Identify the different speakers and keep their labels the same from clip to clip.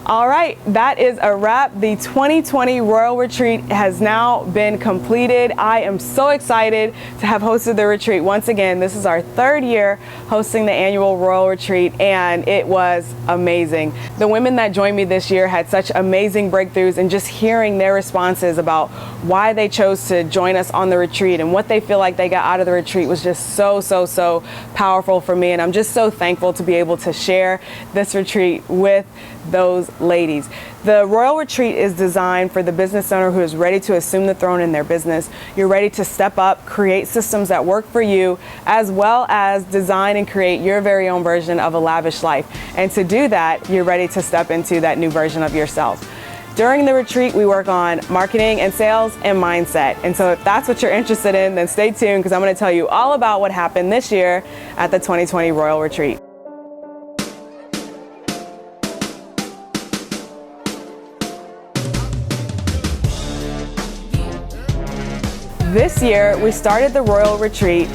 Speaker 1: All right, that is a wrap. The 2020 Royal Retreat has now been completed. I am so excited to have hosted the retreat once again. This is our third year hosting the annual Royal Retreat, and it was amazing. The women that joined me this year had such amazing breakthroughs, and just hearing their responses about why they chose to join us on the retreat and what they feel like they got out of the retreat was just so powerful for me. And I'm just so thankful to be able to share this retreat with those ladies. The Royal Retreat is designed for the business owner who is ready to assume the throne in their business. You're ready to step up, create systems that work for you, as well as design and create your very own version of a lavish life. And to do that, you're ready to step into that new version of yourself. During the retreat, we work on marketing and sales and mindset. And so if that's what you're interested in, then stay tuned, because I'm going to tell you all about what happened this year at the 2020 Royal Retreat. This year, we started the Royal Retreat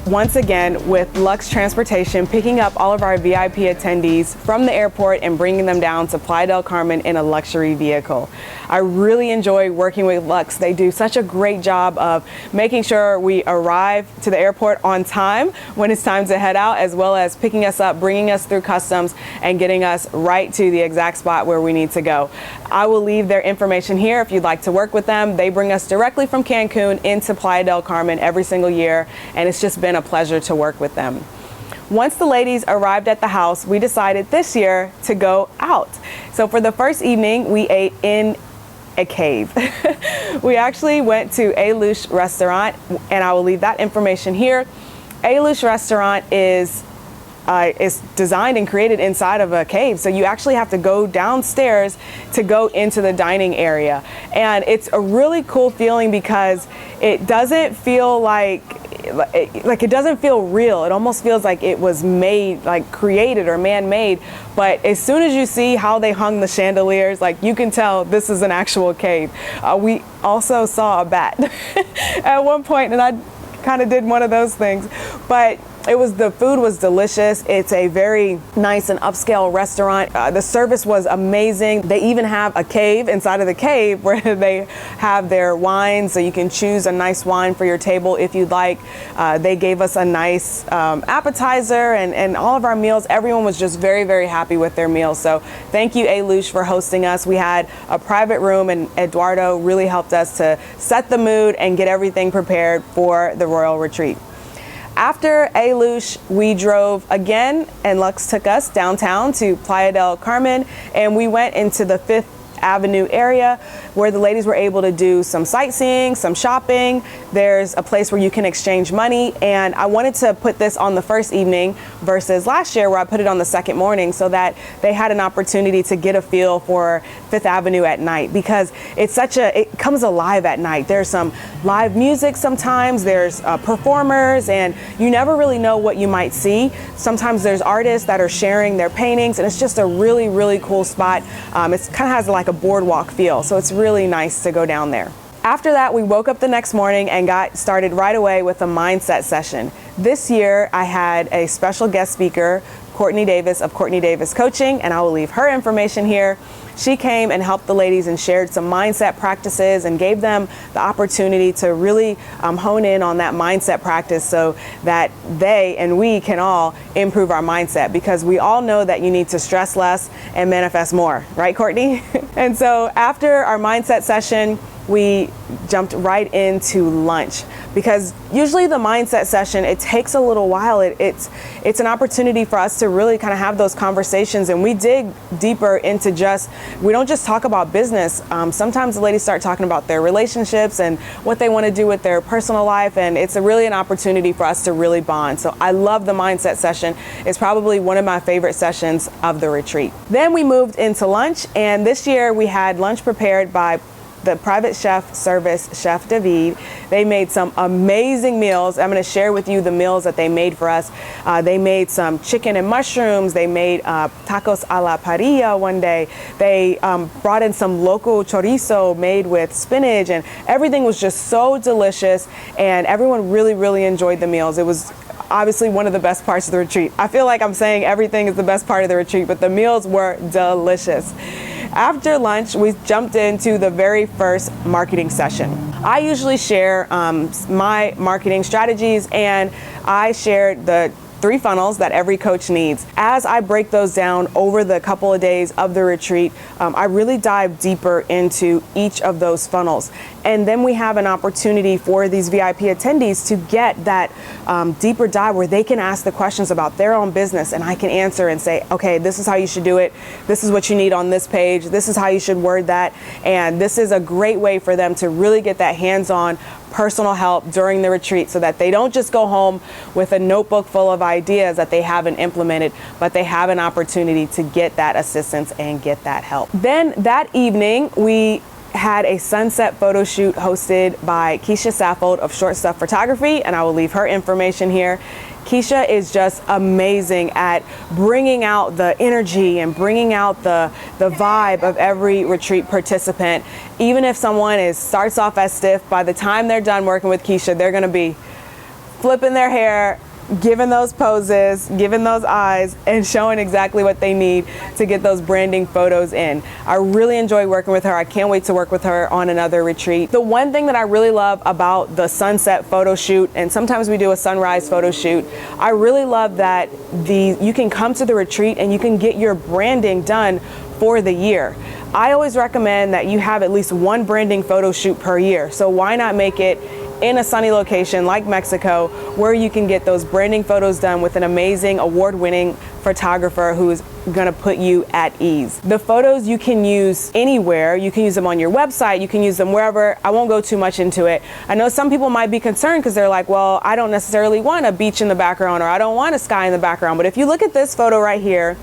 Speaker 1: once again with Lux Transportation, picking up all of our VIP attendees from the airport and bringing them down to Playa del Carmen in a luxury vehicle. I really enjoy working with Lux. They do such a great job of making sure we arrive to the airport on time when it's time to head out, as well as picking us up, bringing us through customs, and getting us right to the exact spot where we need to go. I will leave their information here if you'd like to work with them. They bring us directly from Cancun into Playa del Carmen every single year, and it's just been a pleasure to work with them. Once the ladies arrived at the house, we decided this year to go out. So for the first evening, we ate in a cave. We actually went to A Louche restaurant, and I will leave that information here. A Louche restaurant is designed and created inside of a cave. So you actually have to go downstairs to go into the dining area. And it's a really cool feeling because it doesn't feel like it doesn't feel real. It almost feels like it was made, like created or man-made. But as soon as you see how they hung the chandeliers, like you can tell this is an actual cave. We also saw a bat at one point, and I kind of did one of those things. But the food was delicious. It's a very nice and upscale restaurant. The service was amazing. They even have a cave inside of the cave where they have their wine, so you can choose a nice wine for your table if you'd like. They gave us a nice appetizer and all of our meals. Everyone was just very happy with their meals. So thank you, A Louche, for hosting us. We had a private room, and Eduardo really helped us to set the mood and get everything prepared for the Royal Retreat. After A Louche, we drove again, and Lux took us downtown to Playa del Carmen, and we went into the Fifth Avenue area where the ladies were able to do some sightseeing, some shopping. There's a place where you can exchange money, and I wanted to put this on the first evening versus last year where I put it on the second morning, so that they had an opportunity to get a feel for Fifth Avenue at night, because it comes alive at night. There's some live music sometimes, there's performers, and you never really know what you might see. Sometimes there's artists that are sharing their paintings, and it's just a really cool spot. It kind of has like a boardwalk feel, so it's really nice to go down there. After that, we woke up the next morning and got started right away with a mindset session. This year, I had a special guest speaker, Courtney Davis of Courtney Davis Coaching, and I will leave her information here. She came and helped the ladies and shared some mindset practices and gave them the opportunity to really hone in on that mindset practice so that they and we can all improve our mindset, because we all know that you need to stress less and manifest more, right, Courtney? And so after our mindset session, we jumped right into lunch, because usually the mindset session, it takes a little while. It's an opportunity for us to really kind of have those conversations, and we dig deeper into we don't just talk about business. Sometimes the ladies start talking about their relationships and what they want to do with their personal life, and it's really an opportunity for us to really bond. So I love the mindset session. It's probably one of my favorite sessions of the retreat. Then we moved into lunch, and this year we had lunch prepared by the private chef service, Chef David. They made some amazing meals. I'm going to share with you the meals that they made for us. They made some chicken and mushrooms. They made tacos a la parrilla one day. They brought in some local chorizo made with spinach, and everything was just so delicious, and everyone really enjoyed the meals. It was obviously one of the best parts of the retreat. I feel like I'm saying everything is the best part of the retreat, but the meals were delicious. After lunch, we jumped into the very first marketing session. I usually share my marketing strategies, and I shared the 3 funnels that every coach needs. As I break those down over the couple of days of the retreat, I really dive deeper into each of those funnels. And then we have an opportunity for these VIP attendees to get that deeper dive where they can ask the questions about their own business, and I can answer and say, okay, this is how you should do it. This is what you need on this page. This is how you should word that. And this is a great way for them to really get that hands-on personal help during the retreat, so that they don't just go home with a notebook full of ideas that they haven't implemented, but they have an opportunity to get that assistance and get that help. Then that evening, we had a sunset photo shoot hosted by LaTisha Styles of Short Stuff Photography, and I will leave her information here. Keisha is just amazing at bringing out the energy and bringing out the vibe of every retreat participant. Even if someone starts off as stiff, by the time they're done working with Keisha, they're gonna be flipping their hair, giving those poses, giving those eyes, and showing exactly what they need to get those branding photos in. I really enjoy working with her. I can't wait to work with her on another retreat. The one thing that I really love about the sunset photo shoot, and sometimes we do a sunrise photo shoot, I really love that you can come to the retreat and you can get your branding done for the year. I always recommend that you have at least one branding photo shoot per year. So why not make it in a sunny location like Mexico, where you can get those branding photos done with an amazing award-winning photographer who's gonna put you at ease. The photos you can use anywhere. You can use them on your website, you can use them wherever. I won't go too much into it. I know some people might be concerned because they're like, well, I don't necessarily want a beach in the background, or I don't want a sky in the background. But if you look at this photo right here,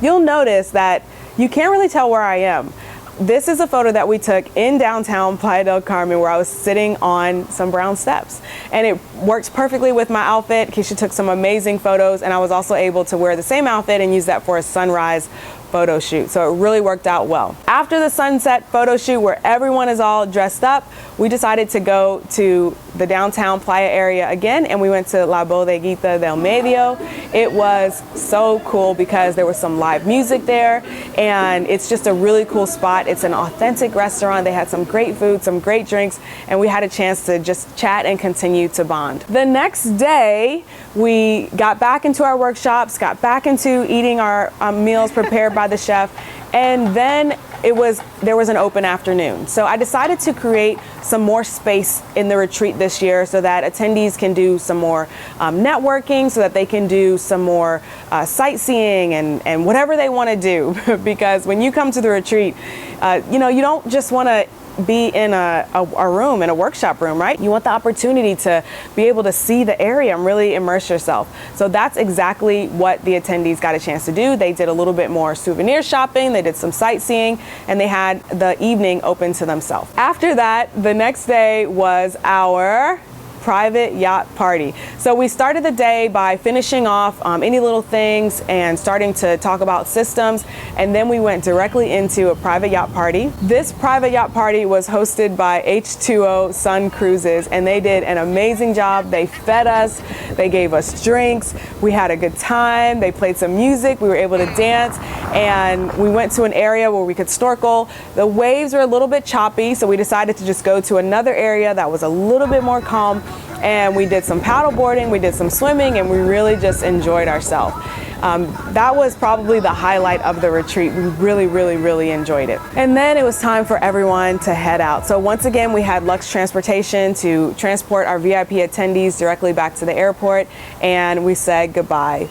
Speaker 1: you'll notice that you can't really tell where I am. This is a photo that we took in downtown Playa del Carmen, where I was sitting on some brown steps, and it works perfectly with my outfit. Keisha took some amazing photos, and I was also able to wear the same outfit and use that for a sunrise photo shoot. So it really worked out well. After the sunset photo shoot, where everyone is all dressed up, we decided to go to the downtown Playa area again, and we went to La Bodeguita del Medio. It was so cool because there was some live music there, and it's just a really cool spot. It's an authentic restaurant. They had some great food, some great drinks, and we had a chance to just chat and continue to bond. The next day, we got back into our workshops, got back into eating our meals prepared by the chef, and then there was an open afternoon. So I decided to create some more space in the retreat this year so that attendees can do some more networking, so that they can do some more sightseeing and whatever they want to do. Because when you come to the retreat, you don't just want to be in a room, in a workshop room, right? You want the opportunity to be able to see the area and really immerse yourself. So that's exactly what the attendees got a chance to do. They did a little bit more souvenir shopping, they did some sightseeing, and they had the evening open to themselves. After that, the next day was our private yacht party. So we started the day by finishing off any little things and starting to talk about systems, and then we went directly into a private yacht party. This private yacht party was hosted by H2O Sun Cruises, and they did an amazing job. They fed us, they gave us drinks, we had a good time, they played some music, we were able to dance, and we went to an area where we could snorkel. The waves were a little bit choppy, so we decided to just go to another area that was a little bit more calm, and we did some paddle boarding, we did some swimming, and we really just enjoyed ourselves. That was probably the highlight of the retreat. We really enjoyed it. And then it was time for everyone to head out. So once again, we had Lux Transportation to transport our VIP attendees directly back to the airport, and we said goodbye.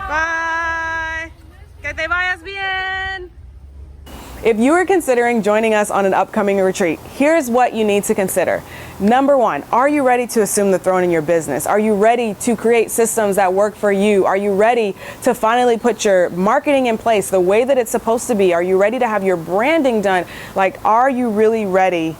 Speaker 1: Bye. Que te vayas bien. If you are considering joining us on an upcoming retreat, here's what you need to consider. Number one, are you ready to assume the throne in your business? Are you ready to create systems that work for you? Are you ready to finally put your marketing in place the way that it's supposed to be? Are you ready to have your branding done? Like, are you really ready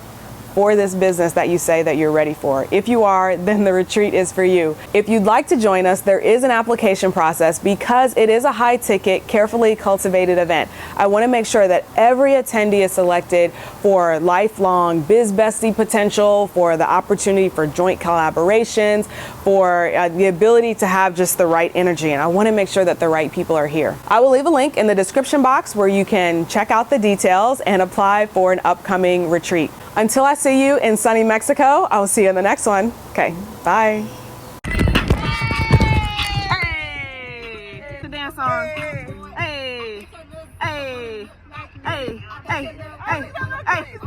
Speaker 1: for this business that you say that you're ready for. If you are, then the retreat is for you. If you'd like to join us, there is an application process because it is a high ticket, carefully cultivated event. I want to make sure that every attendee is selected for lifelong biz bestie potential, for the opportunity for joint collaborations, for the ability to have just the right energy. And I want to make sure that the right people are here. I will leave a link in the description box where you can check out the details and apply for an upcoming retreat. Until I see you in sunny Mexico, I will see you in the next one. Okay, bye. Hey, it's a dance song. Hey, hey, hey, hey, hey, hey, hey.